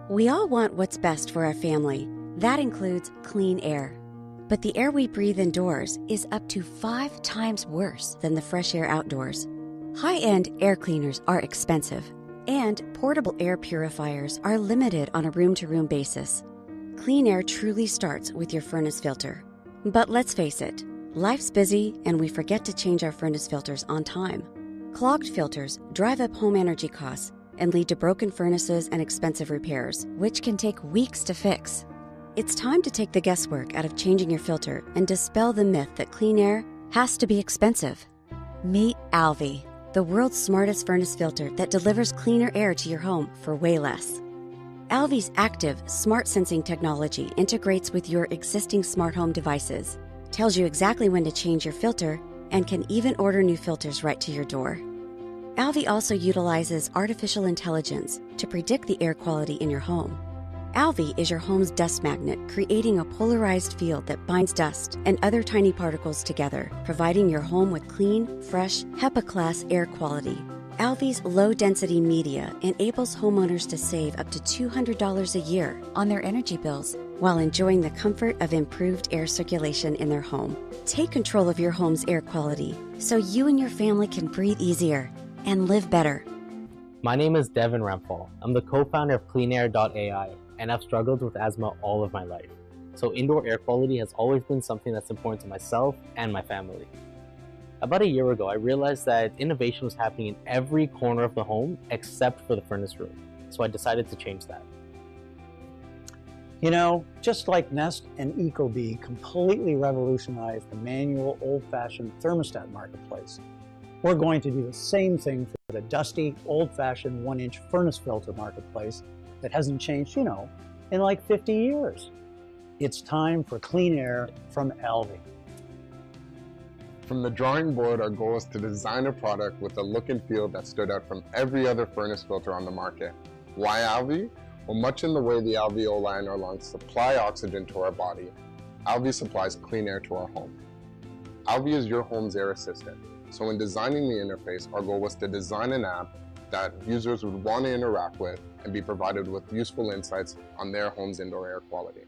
We all want what's best for our family. That includes clean air. But the air we breathe indoors is up to 5 times worse than the fresh air outdoors. High-end air cleaners are expensive, and portable air purifiers are limited on a room-to-room basis. Clean air truly starts with your furnace filter. But let's face it, life's busy and we forget to change our furnace filters on time. Clogged filters drive up home energy costs and lead to broken furnaces and expensive repairs, which can take weeks to fix. It's time to take the guesswork out of changing your filter and dispel the myth that clean air has to be expensive. Meet Alvi, the world's smartest furnace filter that delivers cleaner air to your home for way less. Alvi's active, smart sensing technology integrates with your existing smart home devices, tells you exactly when to change your filter, and can even order new filters right to your door. Alvi also utilizes artificial intelligence to predict the air quality in your home. Alvi is your home's dust magnet, creating a polarized field that binds dust and other tiny particles together, providing your home with clean, fresh, HEPA-class air quality. Alvi's low-density media enables homeowners to save up to $200 a year on their energy bills while enjoying the comfort of improved air circulation in their home. Take control of your home's air quality so you and your family can breathe easier and live better. My name is Devin Rampal. I'm the co-founder of CleanAir.ai, and I've struggled with asthma all of my life. So indoor air quality has always been something that's important to myself and my family. About a year ago, I realized that innovation was happening in every corner of the home except for the furnace room. So I decided to change that. You know, just like Nest and Ecobee completely revolutionized the manual old-fashioned thermostat marketplace, we're going to do the same thing for the dusty, old-fashioned 1-inch furnace filter marketplace that hasn't changed, in like 50 years. It's time for clean air from Alvi. From the drawing board, our goal is to design a product with a look and feel that stood out from every other furnace filter on the market. Why Alvi? Well, much in the way the alveoli in our lungs supply oxygen to our body, Alvi supplies clean air to our home. Alvi is your home's air assistant. So in designing the interface, our goal was to design an app that users would want to interact with and be provided with useful insights on their home's indoor air quality.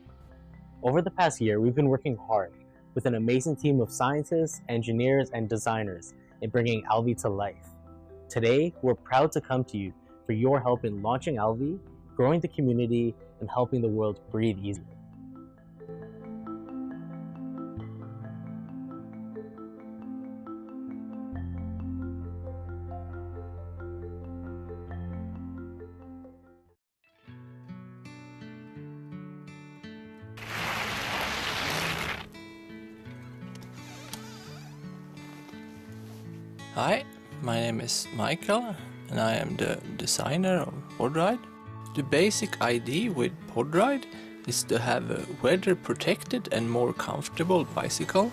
Over the past year, we've been working hard with an amazing team of scientists, engineers, and designers in bringing Alvi to life. Today, we're proud to come to you for your help in launching Alvi, growing the community, and helping the world breathe easier. Hi, my name is Michael and I am the designer of PodRide. The basic idea with PodRide is to have a weather protected and more comfortable bicycle.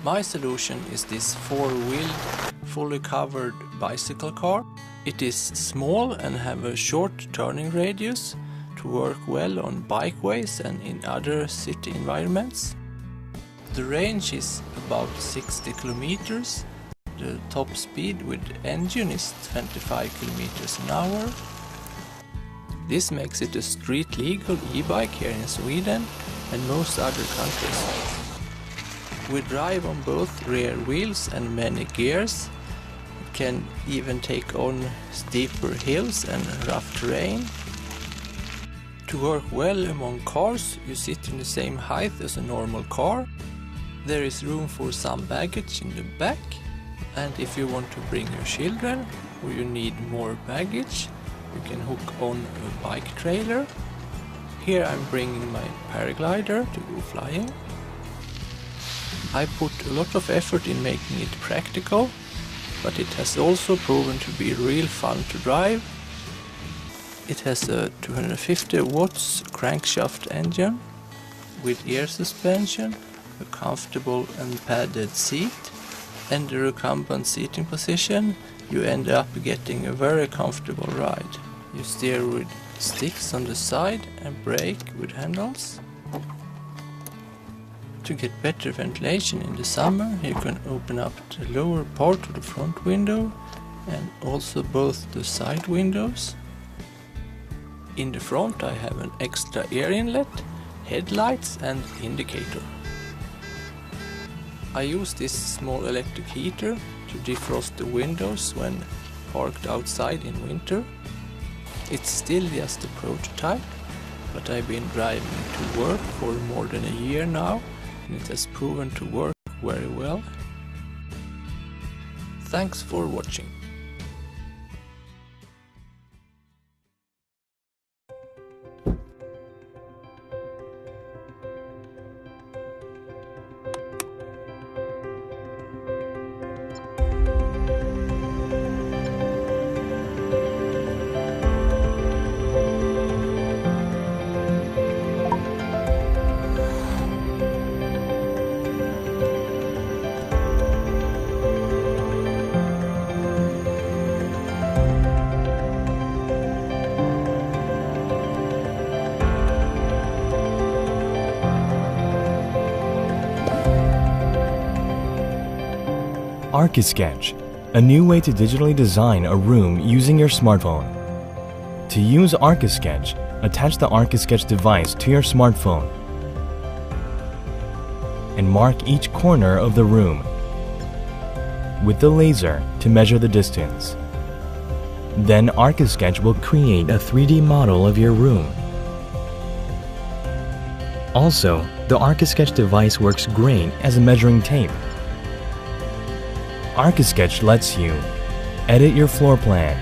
My solution is this 4-wheeled, fully covered bicycle car. It is small and have a short turning radius to work well on bikeways and in other city environments. The range is about 60 kilometers. The top speed with engine is 25 kilometers an hour. This makes it a street legal e-bike here in Sweden and most other countries. We drive on both rear wheels and many gears. It can even take on steeper hills and rough terrain. To work well among cars, you sit in the same height as a normal car. There is room for some baggage in the back. And if you want to bring your children or you need more baggage, you can hook on a bike trailer. Here I'm bringing my paraglider to go flying. I put a lot of effort in making it practical, but it has also proven to be real fun to drive. It has a 250 watts crankshaft engine with air suspension, a comfortable and padded seat, and the recumbent seating position. You end up getting a very comfortable ride. You steer with sticks on the side and brake with handles. To get better ventilation in the summer, you can open up the lower part of the front window and also both the side windows. In the front I have an extra air inlet, headlights and indicator. I use this small electric heater to defrost the windows when parked outside in winter. It's still just a prototype, but I've been driving to work for more than a year now, and it has proven to work very well. Thanks for watching. ArchiSketch, a new way to digitally design a room using your smartphone. To use ArchiSketch, attach the ArchiSketch device to your smartphone and mark each corner of the room with the laser to measure the distance. Then ArchiSketch will create a 3D model of your room. Also, the ArchiSketch device works great as a measuring tape. ArchiSketch lets you edit your floor plan,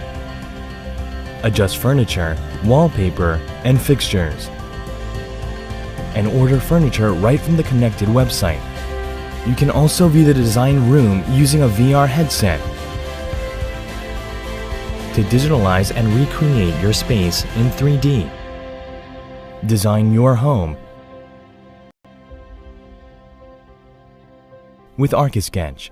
adjust furniture, wallpaper, and fixtures, and order furniture right from the connected website. You can also view the design room using a VR headset to digitalize and recreate your space in 3D. Design your home with ArchiSketch.